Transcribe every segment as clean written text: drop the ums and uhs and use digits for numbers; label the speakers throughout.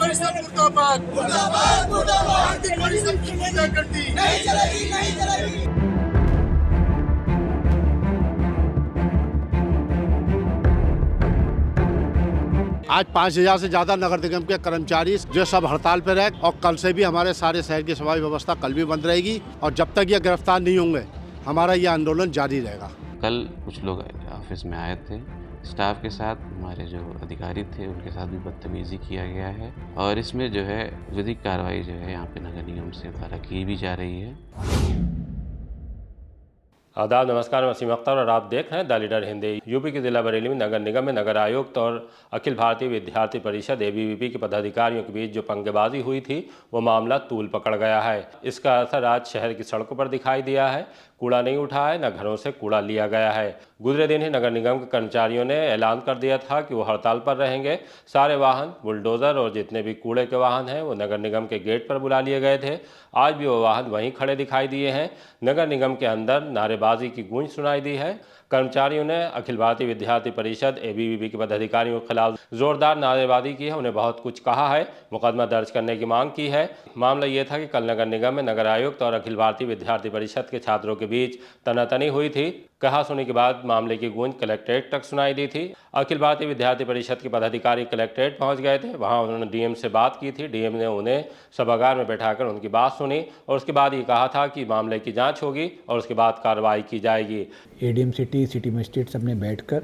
Speaker 1: परिषद मुर्दाबाद मुर्दाबाद मुर्दाबाद। आर्थिक परिषद की गुंडागर्दी नहीं चलेगी नहीं चलेगी।
Speaker 2: आज 5,000 से ज़्यादा नगर निगम के कर्मचारी जो सब हड़ताल पर रहे और कल से भी हमारे सारे शहर की सफाई व्यवस्था कल भी बंद रहेगी और जब तक ये गिरफ्तार नहीं होंगे हमारा ये आंदोलन जारी रहेगा।
Speaker 3: कल कुछ लोग ऑफिस में आए थे, स्टाफ के साथ हमारे जो अधिकारी थे उनके साथ भी बदतमीजी किया गया है और इसमें जो है विधिक कार्रवाई जो है यहाँ पे नगर निगम से द्वारा की भी जा रही है।
Speaker 4: आदाब, नमस्कार, मैं वसीम अख्तर और आप देख रहे हैं द लीडर हिंदी। यूपी के जिला बरेली में नगर निगम में नगर आयुक्त और अखिल भारतीय विद्यार्थी परिषद ABVP के पदाधिकारियों के बीच जो पंगेबाजी हुई थी वो मामला तूल पकड़ गया है। इसका असर आज शहर की सड़कों पर दिखाई दिया है। कूड़ा नहीं उठा है, न घरों से कूड़ा लिया गया है। गुजरे दिन ही नगर निगम के कर्मचारियों ने ऐलान कर दिया था कि वो हड़ताल पर रहेंगे। सारे वाहन, बुलडोजर और जितने भी कूड़े के वाहन हैं वो नगर निगम के गेट पर बुला लिए गए थे। आज भी वो वाहन वहीं खड़े दिखाई दिए हैं। नगर निगम के अंदर नारेबाजी की गूंज सुनाई दी है। कर्मचारियों ने अखिल भारतीय विद्यार्थी परिषद ABVP के पदाधिकारियों के खिलाफ जोरदार नारेबाजी की है, उन्हें बहुत कुछ कहा है, मुकदमा दर्ज करने की मांग की है। मामला ये था कि कल नगर निगम में नगर आयुक्त और अखिल भारतीय विद्यार्थी परिषद के छात्रों के बीच तनातनी हुई थी। कहा सुनी के बाद मामले की गूंज कलेक्ट्रेट तक सुनाई दी थी। अखिल भारतीय विद्यार्थी परिषद के पदाधिकारी कलेक्ट्रेट पहुंच गए थे। वहां उन्होंने DM से बात की थी। DM ने उन्हें सभागार में बैठाकर उनकी बात सुनी और उसके बाद ये कहा था कि मामले की जांच होगी और उसके बाद कार्रवाई की जाएगी।
Speaker 5: ADM सिटी मजिस्ट्रेट सब ने बैठकर,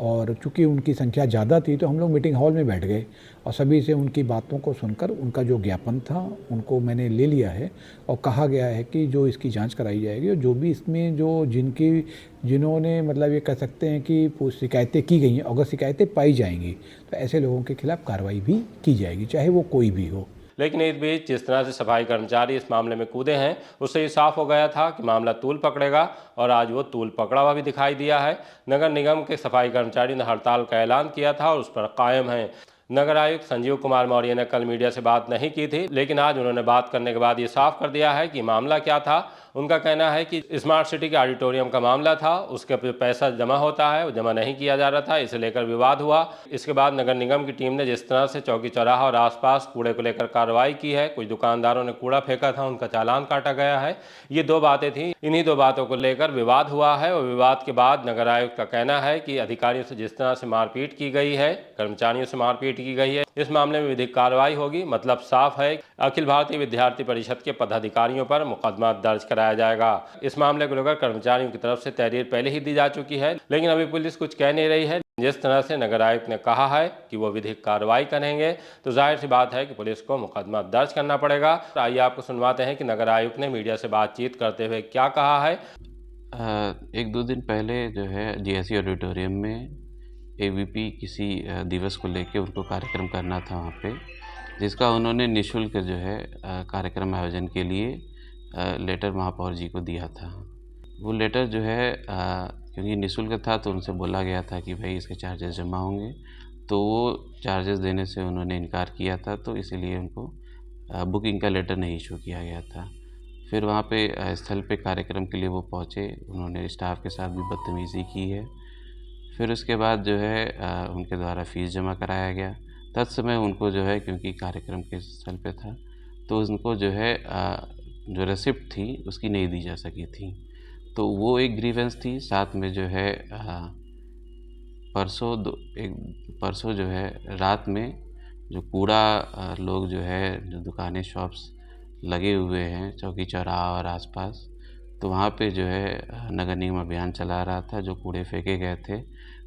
Speaker 5: और चूंकि उनकी संख्या ज़्यादा थी तो हम लोग मीटिंग हॉल में बैठ गए और सभी से उनकी बातों को सुनकर उनका जो ज्ञापन था उनको मैंने ले लिया है और कहा गया है कि जो इसकी जांच कराई जाएगी और जो भी इसमें जो जिन्होंने मतलब ये कह सकते हैं कि शिकायतें की गई हैं, अगर शिकायतें पाई जाएंगी तो ऐसे लोगों के खिलाफ कार्रवाई भी की जाएगी, चाहे वो कोई भी हो।
Speaker 4: लेकिन इस बीच जिस तरह से सफाई कर्मचारी इस मामले में कूदे हैं उससे ये साफ हो गया था कि मामला तूल पकड़ेगा और आज वो तूल पकड़ा हुआ भी दिखाई दिया है। नगर निगम के सफाई कर्मचारी ने हड़ताल का ऐलान किया था और उस पर कायम हैं। नगर आयुक्त संजीव कुमार मौर्य ने कल मीडिया से बात नहीं की थी, लेकिन आज उन्होंने बात करने के बाद ये साफ कर दिया है कि मामला क्या था। उनका कहना है कि स्मार्ट सिटी के ऑडिटोरियम का मामला था, उसके पैसा जमा होता है वो जमा नहीं किया जा रहा था, इसे लेकर विवाद हुआ। इसके बाद नगर निगम की टीम ने जिस तरह से चौकी चौराहा और आसपास कूड़े को लेकर कार्रवाई की है, कुछ दुकानदारों ने कूड़ा फेंका था, उनका चालान काटा गया है। ये दो बातें थी, इन्हीं दो बातों को लेकर विवाद हुआ है और विवाद के बाद नगर आयुक्त का कहना है कि अधिकारियों से जिस तरह से मारपीट की गई है, कर्मचारियों से मारपीट की गई है, इस मामले में विधिक कार्रवाई होगी। मतलब साफ है, अखिल भारतीय विद्यार्थी परिषद के पदाधिकारियों पर मुकदमा दर्ज कराया जाएगा। इस मामले को लेकर कर्मचारियों की तरफ से तहरीर पहले ही दी जा चुकी है, लेकिन अभी पुलिस कुछ कह नहीं रही है। जिस तरह से नगर आयुक्त ने कहा है कि वो विधिक कार्रवाई करेंगे तो जाहिर सी बात है कि पुलिस को मुकदमा दर्ज करना पड़ेगा। आइए आपको सुनवाते हैं कि नगर आयुक्त ने मीडिया से बातचीत करते हुए क्या कहा है।
Speaker 3: 1-2 दिन पहले जो है GSC ऑडिटोरियम में ABVP किसी दिवस को लेके उनको कार्यक्रम करना था वहाँ पे, जिसका उन्होंने निःशुल्क जो है कार्यक्रम आयोजन के लिए लेटर महापौर जी को दिया था। वो लेटर जो है क्योंकि निःशुल्क था तो उनसे बोला गया था कि भाई इसके चार्जेस जमा होंगे, तो वो चार्जेस देने से उन्होंने इनकार किया था, तो इसीलिए उनको बुकिंग का लेटर नहीं इशू किया गया था। फिर वहाँ पे स्थल पे कार्यक्रम के लिए वो पहुँचे, उन्होंने स्टाफ के साथ भी बदतमीज़ी की है। फिर उसके बाद जो है उनके द्वारा फ़ीस जमा कराया गया। तत्समय उनको जो है, क्योंकि कार्यक्रम के स्थल पे था, तो उनको जो है जो रिसिप्ट थी उसकी नहीं दी जा सकी थी, तो वो एक ग्रीवेंस थी। साथ में जो है परसों जो है रात में जो कूड़ा लोग जो है, जो दुकानें शॉप्स लगे हुए हैं चौकी चौराहा और आसपास, तो वहाँ पे जो है नगर निगम अभियान चला रहा था। जो कूड़े फेंके गए थे,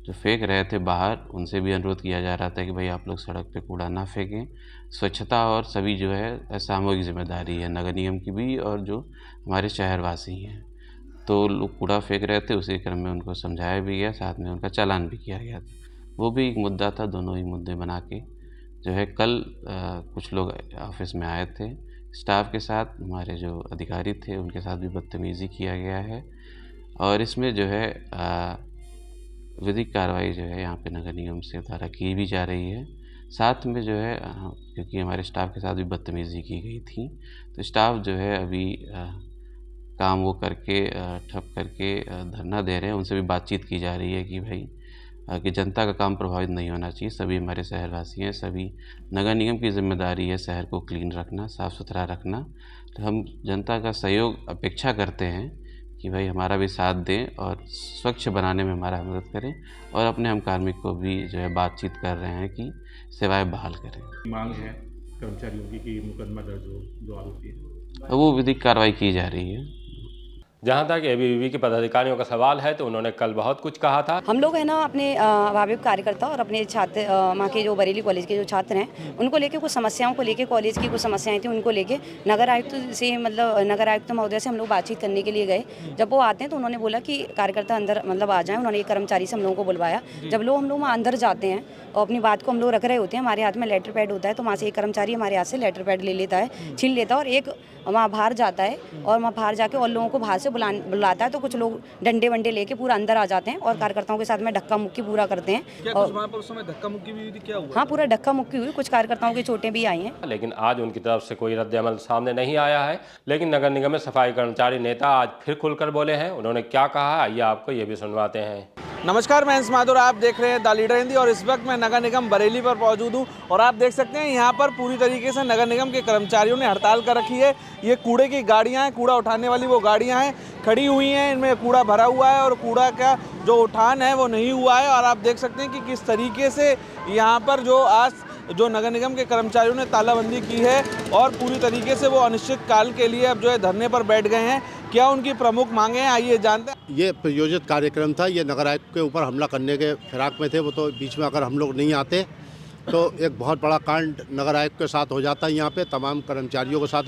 Speaker 3: जो फेंक रहे थे बाहर, उनसे भी अनुरोध किया जा रहा था कि भाई आप लोग सड़क पे कूड़ा ना फेंकें। स्वच्छता और सभी जो है सामूहिक जिम्मेदारी है नगर निगम की भी और जो हमारे शहरवासी हैं। तो लोग कूड़ा फेंक रहे थे, उसी क्रम में उनको समझाया भी गया, साथ में उनका चालान भी किया गया था। वो भी एक मुद्दा था। दोनों ही मुद्दे बना के जो है कल कुछ लोग ऑफिस में आए थे, स्टाफ के साथ हमारे जो अधिकारी थे उनके साथ भी बदतमीज़ी किया गया है और इसमें जो है विधिक कार्रवाई जो है यहाँ पे नगर निगम से द्वारा की भी जा रही है। साथ में जो है क्योंकि हमारे स्टाफ के साथ भी बदतमीज़ी की गई थी, तो स्टाफ जो है अभी काम वो करके ठप करके धरना दे रहे हैं। उनसे भी बातचीत की जा रही है कि भाई कि जनता का काम प्रभावित नहीं होना चाहिए। सभी हमारे शहरवासी हैं, सभी नगर निगम की जिम्मेदारी है शहर को क्लीन रखना, साफ़ सुथरा रखना। तो हम जनता का सहयोग अपेक्षा करते हैं कि भाई हमारा भी साथ दें और स्वच्छ बनाने में हमारा मदद करें, और अपने हम कार्मिक को भी जो है बातचीत कर रहे हैं कि सेवाएं बहाल करें।
Speaker 6: मांग है कर्मचारियों की कि मुकदमा दर्ज हो, जो आरोपी है
Speaker 3: वो विधिक कार्रवाई की जा रही है।
Speaker 4: जहाँ तक एबीवीपी के पदाधिकारियों का सवाल है तो उन्होंने कल बहुत कुछ कहा था।
Speaker 7: हम लोग है ना अपने भाविक कार्यकर्ता और अपने छात्र वहाँ के जो बरेली कॉलेज के जो छात्र हैं उनको लेके कुछ समस्याओं को लेके, कॉलेज की कुछ समस्याएं थी उनको लेके नगर आयुक्त से नगर आयुक्त महोदय से हम लोग बातचीत करने के लिए गए। जब वो आते हैं तो उन्होंने बोला कि कार्यकर्ता अंदर आ जाएं। उन्होंने एक कर्मचारी से हम लोगों को बुलवाया। जब हम लोग वहाँ अंदर जाते हैं और अपनी बात को हम लोग रख रहे होते हैं, हमारे हाथ में लेटर पैड होता है, तो वहाँ से एक कर्मचारी हमारे हाथ से लेटर पैड ले लेता है, छीन लेता है और एक वहाँ बाहर जाता है और वहाँ बाहर जाके और लोगों को बाहर से बुलाता है। तो कुछ लोग डंडे वंडे लेके पूरा अंदर आ जाते हैं और कार्यकर्ताओं के साथ में धक्का मुक्की पूरा करते हैं।
Speaker 8: क्या कुछ वहाँ पर उस समय धक्का मुक्की भी हुई थी? क्या हुआ?
Speaker 7: हाँ, पूरा धक्का मुक्की हुई, कुछ कार्यकर्ताओं की चोटें भी आई हैं।
Speaker 4: लेकिन आज उनकी तरफ से कोई रद्द-ए-अमल सामने नहीं आया है। लेकिन नगर निगम में सफाई कर्मचारी नेता आज फिर खुलकर बोले हैं। उन्होंने क्या कहा, आइए आपको ये भी सुनवाते हैं।
Speaker 8: नमस्कार, मैं हंस माथुर, आप देख रहे हैं द लीडर हिंदी और इस वक्त मैं नगर निगम बरेली पर मौजूद हूँ और आप देख सकते हैं यहाँ पर पूरी तरीके से नगर निगम के कर्मचारियों ने हड़ताल कर रखी है। ये कूड़े की गाड़ियाँ हैं, कूड़ा उठाने वाली वो गाड़ियाँ हैं, खड़ी हुई हैं, इनमें कूड़ा भरा हुआ है और कूड़ा का जो उठान है वो नहीं हुआ है। और आप देख सकते हैं कि किस तरीके से यहाँ पर जो नगर निगम के कर्मचारियों ने तालाबंदी की है और पूरी तरीके से वो अनिश्चित काल के लिए अब जो है धरने पर बैठ गए हैं। क्या उनकी प्रमुख मांगे हैं, आइए जानते हैं।
Speaker 2: ये प्रायोजित कार्यक्रम था, ये नगर आयुक्त के ऊपर हमला करने के फिराक में थे। वो तो बीच में अगर हम लोग नहीं आते तो एक बहुत बड़ा कांड नगर आयुक्त के साथ हो जाता है। यहाँ पे तमाम कर्मचारियों के साथ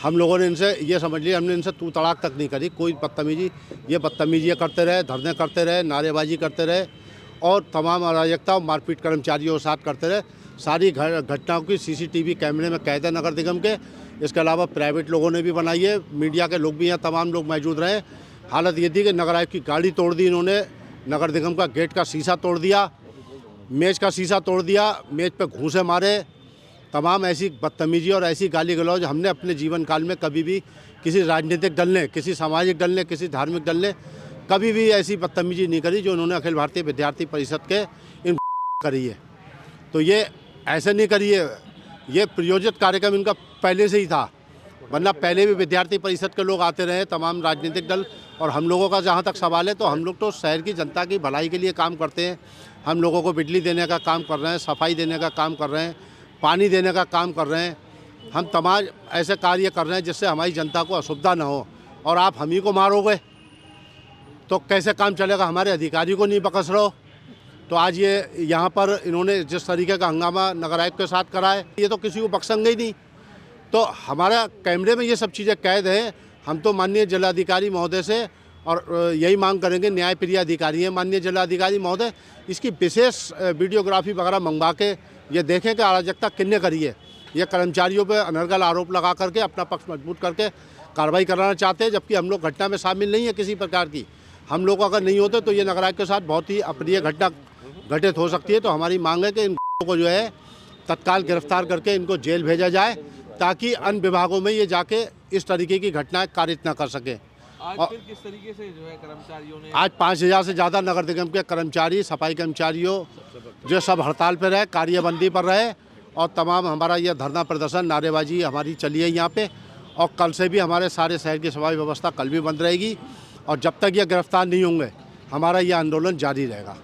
Speaker 2: हम लोगों ने इनसे ये समझ लिया, हमने इनसे तू तड़ाक तक नहीं करी, कोई बदतमीजी करते रहे, धरने करते रहे, नारेबाजी करते रहे और तमाम अराजकता और मारपीट कर्मचारियों के साथ करते रहे। सारी घटनाओं की सीसीटीवी कैमरे में कैद है नगर निगम के। इसके अलावा प्राइवेट लोगों ने भी बनाई है, मीडिया के लोग भी यहाँ तमाम लोग मौजूद रहे। हालत ये थी कि नगर आयुक्त की गाड़ी तोड़ दी इन्होंने, नगर निगम का गेट का शीशा तोड़ दिया, मेज का शीशा तोड़ दिया, मेज पे घूंसे मारे। तमाम ऐसी बदतमीजी और ऐसी गाली गलौज हमने अपने जीवन काल में कभी भी किसी राजनीतिक दल ने, किसी सामाजिक दल ने, किसी धार्मिक दल ने कभी भी ऐसी बदतमीजी नहीं करी जो उन्होंने अखिल भारतीय विद्यार्थी परिषद के इन करी है। तो ये ऐसे नहीं करी है, ये प्रायोजित कार्यक्रम इनका पहले से ही था, वरना पहले भी विद्यार्थी परिषद के लोग आते रहे, तमाम राजनीतिक दल। और हम लोगों का जहाँ तक सवाल है तो हम लोग तो शहर की जनता की भलाई के लिए काम करते हैं। हम लोगों को बिजली देने का काम कर रहे हैं, सफाई देने का काम कर रहे हैं, पानी देने का काम कर रहे हैं। हम तमाम ऐसे कार्य कर रहे हैं जिससे हमारी जनता को असुविधा न हो। और आप हम ही को मारोगे तो कैसे काम चलेगा? हमारे अधिकारी को नहीं बकस रहे हो। तो आज ये यहाँ पर इन्होंने जिस तरीके का हंगामा नगर आयुक्त के साथ करा है, ये तो किसी को बख्शेंगे ही नहीं। तो हमारा कैमरे में ये सब चीज़ें कैद हैं। हम तो माननीय जिलाधिकारी महोदय से और यही मांग करेंगे, न्यायप्रिय अधिकारी हैं माननीय जिलाधिकारी महोदय, इसकी विशेष वीडियोग्राफी वगैरह मंगवा के ये देखें कि अराजकता किसने करी है। ये कर्मचारियों पे अनर्गल आरोप लगा करके अपना पक्ष मजबूत करके कार्रवाई कराना चाहते हैं, जबकि हम लोग घटना में शामिल नहीं है किसी प्रकार की। हम लोग अगर नहीं होते तो ये नगर आयुक्त के साथ बहुत ही अप्रिय घटना घटित हो सकती है। तो हमारी मांग है कि इन को जो है तत्काल गिरफ्तार करके इनको जेल भेजा जाए, ताकि अन्य विभागों में ये जाके इस तरीके की घटनाएं कारित न कर सके।
Speaker 8: आज फिर किस तरीके से जो है कर्मचारियों ने
Speaker 2: आज 5000 से ज़्यादा नगर निगम के कर्मचारी, सफाई कर्मचारियों जो सब हड़ताल पर रहे, कार्यबंदी पर रहे और तमाम हमारा यह धरना प्रदर्शन, नारेबाजी हमारी चली है यहाँ पे। और कल से भी हमारे सारे शहर की सफाई व्यवस्था कल भी बंद रहेगी और जब तक ये गिरफ्तार नहीं होंगे हमारा ये आंदोलन जारी रहेगा।